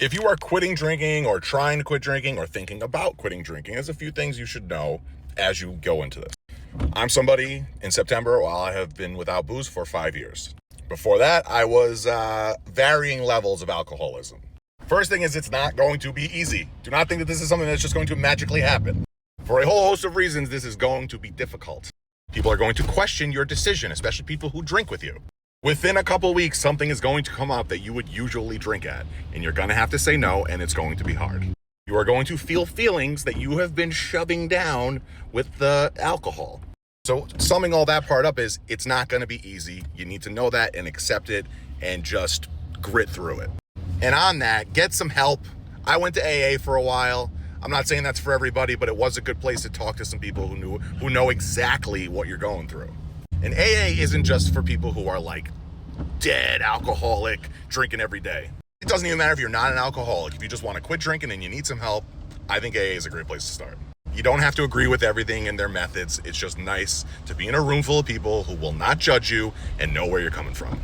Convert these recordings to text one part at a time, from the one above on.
If you are quitting drinking or trying to quit drinking or thinking about quitting drinking, there's a few things you should know as you go into this. I'm somebody in September, while I have been without booze for 5 years. Before that, I was varying levels of alcoholism. First thing is, it's not going to be easy. Do not think that this is something that's just going to magically happen. For a whole host of reasons, this is going to be difficult. People are going to question your decision, especially people who drink with you. Within a couple weeks, something is going to come up that you would usually drink at, and you're going to have to say no, and it's going to be hard. You are going to feel feelings that you have been shoving down with the alcohol. So summing all that part up is, it's not going to be easy. You need to know that and accept it and just grit through it. And on that, get some help. I went to AA for a while. I'm not saying that's for everybody, but it was a good place to talk to some people who know exactly what you're going through. And AA isn't just for people who are like dead alcoholic, drinking every day. It doesn't even matter if you're not an alcoholic. If you just want to quit drinking and you need some help, I think AA is a great place to start. You don't have to agree with everything in their methods. It's just nice to be in a room full of people who will not judge you and know where you're coming from.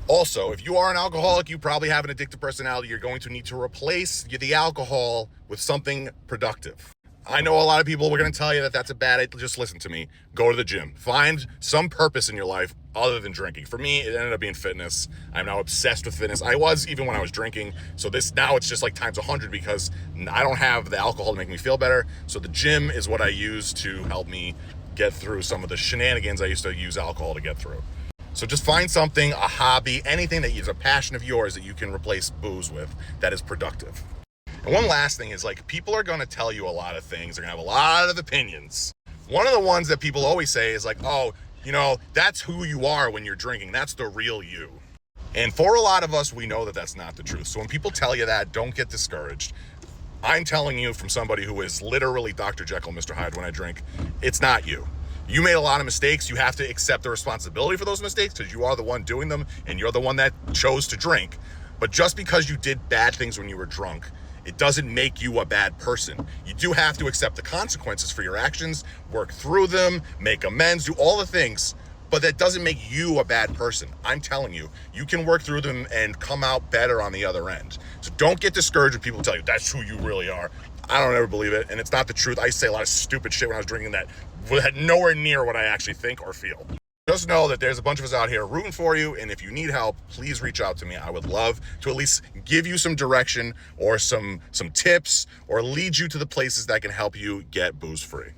Also, if you are an alcoholic, you probably have an addictive personality. You're going to need to replace the alcohol with something productive. I know a lot of people were going to tell you that that's a bad idea. Just listen to me. Go to the gym. Find some purpose in your life other than drinking. For me, it ended up being fitness. I'm now obsessed with fitness. I was even when I was drinking. So now it's just like times 100 because I don't have the alcohol to make me feel better. So the gym is what I use to help me get through some of the shenanigans I used to use alcohol to get through. So just find something, a hobby, anything that is a passion of yours that you can replace booze with that is productive. And one last thing is, like, people are going to tell you a lot of things. They're going to have a lot of opinions. One of the ones that people always say is like, oh, that's who you are when you're drinking. That's the real you. And for a lot of us, we know that that's not the truth. So when people tell you that, don't get discouraged. I'm telling you from somebody who is literally Dr. Jekyll, Mr. Hyde when I drink, it's not you. You made a lot of mistakes. You have to accept the responsibility for those mistakes because you are the one doing them and you're the one that chose to drink. But just because you did bad things when you were drunk, it doesn't make you a bad person. You do have to accept the consequences for your actions, work through them, make amends, do all the things, but that doesn't make you a bad person. I'm telling you, you can work through them and come out better on the other end. So don't get discouraged when people tell you that's who you really are. I don't ever believe it, and it's not the truth. I used to say a lot of stupid shit when I was drinking that had nowhere near what I actually think or feel. Just know that there's a bunch of us out here rooting for you, and if you need help, please reach out to me. I would love to at least give you some direction or some tips or lead you to the places that can help you get booze free.